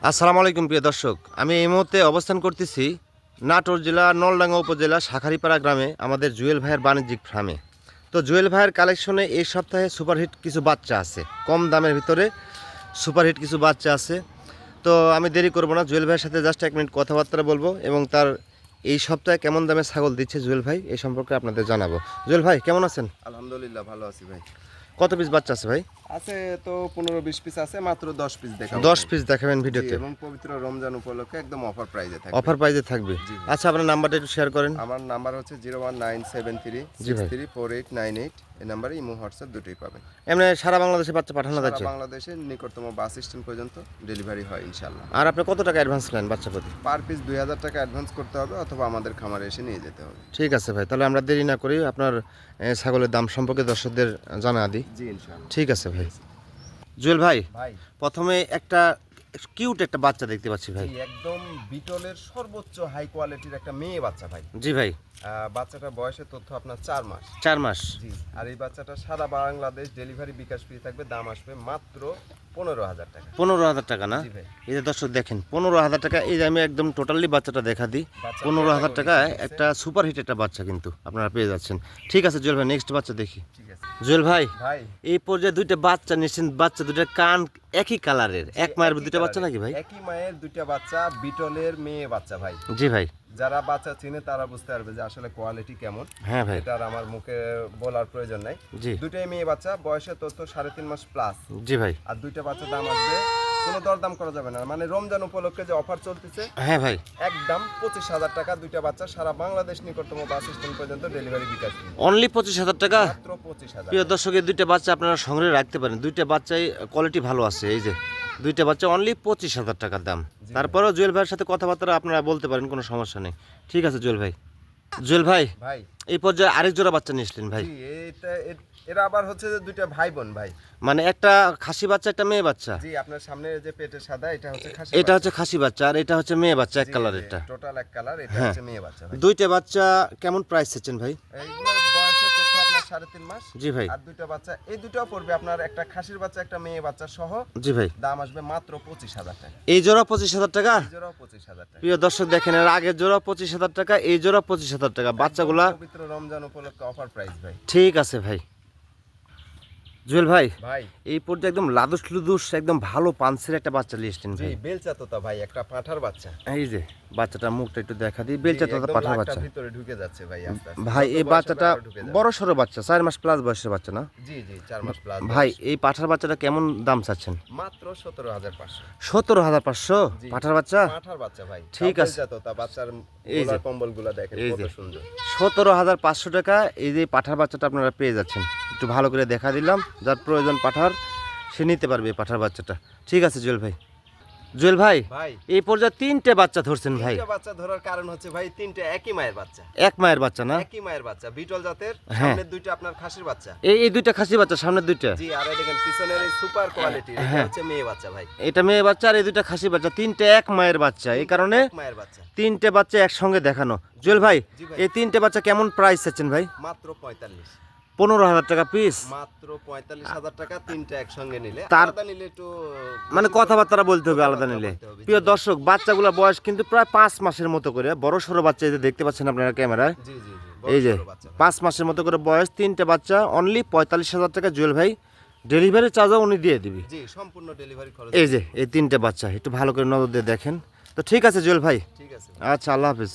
আসসালামু আলাইকুম প্রিয় দর্শক, আমি এই মুহূর্তে অবস্থান করতেছি নাটোর জেলা নলডাঙ্গা উপজেলা শাখারিপাড়া গ্রামে আমাদের জুয়েল ভাইয়ের বাণিজ্যিক ফার্মে। তো জুয়েল ভাইয়ের কালেকশনে এই সপ্তাহে সুপারহিট কিছু বাচ্চা আছে, কম দামের ভিতরে সুপারহিট কিছু বাচ্চা আছে। তো আমি দেরি করব না, জুয়েল ভাইয়ের সাথে জাস্ট 1 মিনিট কথাবার্তা বলবো এবং তার এই সপ্তাহে কেমন দামে ছাগল দিচ্ছে জুয়েল ভাই এই সম্পর্কে আপনাদের জানাবো। জুয়েল ভাই কেমন আছেন? আলহামদুলিল্লাহ ভালো আছি ভাই। কত পিস বাচ্চা আছে ভাই? আছে তো 15-20 পিস আছে, মাত্র 10 পিস দেখাবো। 10 পিস দেখাবেন ভিডিওতে এবং পবিত্র রমজান উপলক্ষে একদম অফার প্রাইজে থাকবে। অফার প্রাইজে থাকবে। আচ্ছা, আপনার নাম্বারটা একটু শেয়ার করেন। আমার নাম্বার হচ্ছে 01973634898। এই নাম্বারে ইমো হোয়াটসঅ্যাপ দুটোই পাবেন। এমনি সারা বাংলাদেশে বাচ্চা পাঠানো যাচ্ছে? বাংলাদেশের নিকটতম বাস স্ট্যান্ড পর্যন্ত ডেলিভারি হয় ইনশাআল্লাহ। আর আপনি কত টাকা অ্যাডভান্স নেন বাচ্চা প্রতি? পার পিস 2000 টাকা অ্যাডভান্স করতে হবে অথবা আমাদের খামারে এসে নিয়ে যেতে হবে। ঠিক আছে ভাই, তাহলে আমরা দেরি না করি আপনার ছাগলের দাম সম্পর্কে দর্শকদের জানা দিই। জি ইনশাআল্লাহ। ঠিক আছে ভাই। জুয়েল ভাই, ভাই প্রথমে একটা কিউট একটা বাচ্চা দেখতে পাচ্ছি ভাই। একদম বিটলের সর্বোচ্চ হাই কোয়ালিটির একটা মেয়ে বাচ্চা ভাই। জি ভাই। বাচ্চাটার বয়সের তথ্য আপনার 4 মাস। 4 মাস। জি, আর এই বাচ্চাটা সারা বাংলাদেশ ডেলিভারি বিকাশ ফ্রি থাকবে। দাম আসবে মাত্র 15,000 টাকা। 15,000 টাকা না? জি ভাই। এই যে দর্শক দেখেন 15,000 টাকা। এই যে আমি একদম টোটালি বাচ্চাটা দেখা দিই। 15,000 টাকায় একটা সুপার হিট একটা বাচ্চা কিন্তু আপনারা পেয়ে যাচ্ছেন। ঠিক আছে জুয়েল ভাই, নেক্সট বাচ্চা দেখি। ঠিক আছে জুয়েল ভাই, ভাই। এই পর্যায়ে দুইটা বাচ্চা নিচ্ছেন, বাচ্চা দুইটা কান একই কালারের, এক মায়ের দুইটা বাচ্চা নাকি ভাই? একই মায়ের দুইটা বাচ্চা, বিটলের মেয়ে বাচ্চা ভাই। জি ভাই। যারা বাচ্চা চিনে তারা বুঝতে পারবে যে আসলে কোয়ালিটি কেমন। হ্যাঁ ভাই। এটা আর আমার মুখে বলার প্রয়োজন নাই। জি। দুইটাই মেয়ে বাচ্চা, বয়সের তথ্য 3.5 মাস প্লাস। জি ভাই। আর দুইটা বাচ্চা দাম আসবে, কোনো দরদাম করা যাবে না, মানে রমজান উপলক্ষে যে অফার চলতেছে। হ্যাঁ ভাই। একদম 25,000 টাকা দুইটা বাচ্চা, সারা বাংলাদেশ নিকটতম বাস স্ট্যান্ড পর্যন্ত ডেলিভারি বিকাশ ফ্রি। অনলি 25,000 টাকা। মাত্র 25,000। প্রিয় দর্শক, এই দুইটা বাচ্চা আপনারা সংগ্রহে রাখতে পারেন। দুইটা বাচ্চাই কোয়ালিটি ভালো আছে। এই যে দুইটা বাচ্চা অনলি 25,000 টাকার দাম। তারপরেও জুয়েল ভাইয়ের সাথে কথাবার্তা আপনারা বলতে পারেন, কোনো সমস্যা নেই। ঠিক আছে জুয়েল ভাই। জুয়েল ভাই, ভাই এই পর্যায়ে আরেক জোড়া বাচ্চা নিয়ে আসলেন ভাই। জি, এরা আবার হচ্ছে যে দুইটা ভাই বোন ভাই। মানে একটা খাসি বাচ্চা একটা মেয়ে বাচ্চা। জি, আপনার সামনে যে পেটের সাদা এটা হচ্ছে খাসি। এটা হচ্ছে খাসি বাচ্চা আর এটা হচ্ছে মেয়ে বাচ্চা, এক কালারেরটা। টোটাল এক কালার, এটা হ্যাঁ। হচ্ছে মেয়ে বাচ্চা ভাই। দুইটা বাচ্চা কেমন প্রাইস চাচ্ছেন ভাই? এইগুলোর বয়সের তথ্য আপনার 3.5 মাস। জি ভাই। আর দুইটা বাচ্চা, এই দুটোও পড়বে আপনার একটা খাসির বাচ্চা একটা মেয়ে বাচ্চা সহ। জি ভাই। দাম আসবে মাত্র 25,000 টাকা। এই জোড়া 25,000 টাকা। এই জোড়াও 25,000 টাকা। প্রিয় দর্শক দেখেন, এর আগের জোড়া 25,000 টাকা, এই জোড়া 25,000 টাকা। বাচ্চাগুলা পবিত্র রমজান উপলক্ষে অফার প্রাইস ভাই। ঠিক আছে ভাই। জুয়েল ভাই, ভাই এই পর্যায়ে একদম লাদুস লুদুস একদম ভালো পানসের একটা বাচ্চা নিয়ে এসছেন জি, ভাই। বেলচা তোতা ভাই, একটা পাঁঠার বাচ্চা। এই যে বাচ্চাটা মুখটা একটু দেখা দিই, বেলচা তোতা একদম পাঠার লাখটার বাচ্চা। ভিতরে ঢুকে যাচ্ছে ভাই আস্তে আস্তে। ভাই এই যত বয়স বাচ্চাটা হবে আরো ঢুকে যাবে। বড় সড়ো বাচ্চা, 4 মাস প্লাস বয়সের বাচ্চা না? জি জি, 4 মাস প্লাস। ভাই এই পাঠার বাচ্চাটা কেমন দাম চাচ্ছেন? মাত্র 17,500। 17,500 জি। পাঠার বাচ্চা? পাঁঠার বাচ্চা ভাই। ঠিক আছে। বেলচা তোতা বাচ্চার এই যে। গোলার কম্বলগুলো দেখেন এই কত যে। সুন্দর। 17,500 টাকা এই যে পাঠার বাচ্চাটা আপনারা পেয়ে যাচ্ছেন। একটু ভালো করে দেখা দিলাম, যার প্রয়োজন পাঠার সে নিতে পারবে পাঠার বাচ্চাটা। ঠিক আছে জুয়েল ভাই। জুয়েল ভাই, ভাই এই পর্যায়ে 3টে বাচ্চা ধরছেন ভাই। তিনটা বাচ্চা ধরার কারণ হচ্ছে ভাই, তিনটে একই মায়ের বাচ্চা। এক মায়ের বাচ্চা না? একই মায়ের বাচ্চা, বিটল জাতের। হ্যাঁ। সামনের দুইটা আপনার খাসির বাচ্চা। এই দুইটা খাসি বাচ্চা, সামনের দুইটা। জি, আর এই দেখেন পিছনের এই সুপার কোয়ালিটি, এটা হ্যাঁ। হচ্ছে মেয়ে বাচ্চা ভাই। এটা মেয়ে বাচ্চা আর এই দুইটা খাসি বাচ্চা, 3টে এক মায়ের বাচ্চা। এই কারণে এক মায়ের বাচ্চা। 3টে বাচ্চা একসঙ্গে দেখানো। জুয়েল ভাই, জি ভাই। এই 3টে বাচ্চা কেমন প্রাইস চাচ্ছেন ভাই? মাত্র 45। 15,000 টাকা পিস। মাত্র 45,000 টাকা তিনটা একসঙ্গে নিলে। তার- আলাদা নিলে একটু মানে কথাবার্তা বলতে হবে আলাদা কথাবার্তা নিলে। বলতে হবে, জি। প্রিয় দর্শক, বাচ্চাগুলোর বয়স কিন্তু প্রায় 5 মাসের মতো করে, বড় সড়ো বাচ্চা এই যে দেখতে পাচ্ছেন আপনারা ক্যামেরায়। জি জি জি, এই যে বড় বাচ্চা ভাই। 5 মাসের মতো করে বয়স, 3টে বাচ্চা, অনলি 45,000 টাকা। জুয়েল ভাই ডেলিভারি চার্জও উনি দিয়ে দিবি। জি, সম্পূর্ণ ডেলিভারি খরচ। এই যে এই 3টে বাচ্চা একটু ভালো করে নজর দিয়ে দেখেন। তো ঠিক আছে জুয়েল ভাই, ঠিক আছে। আচ্ছা আল্লাহ হাফিজ।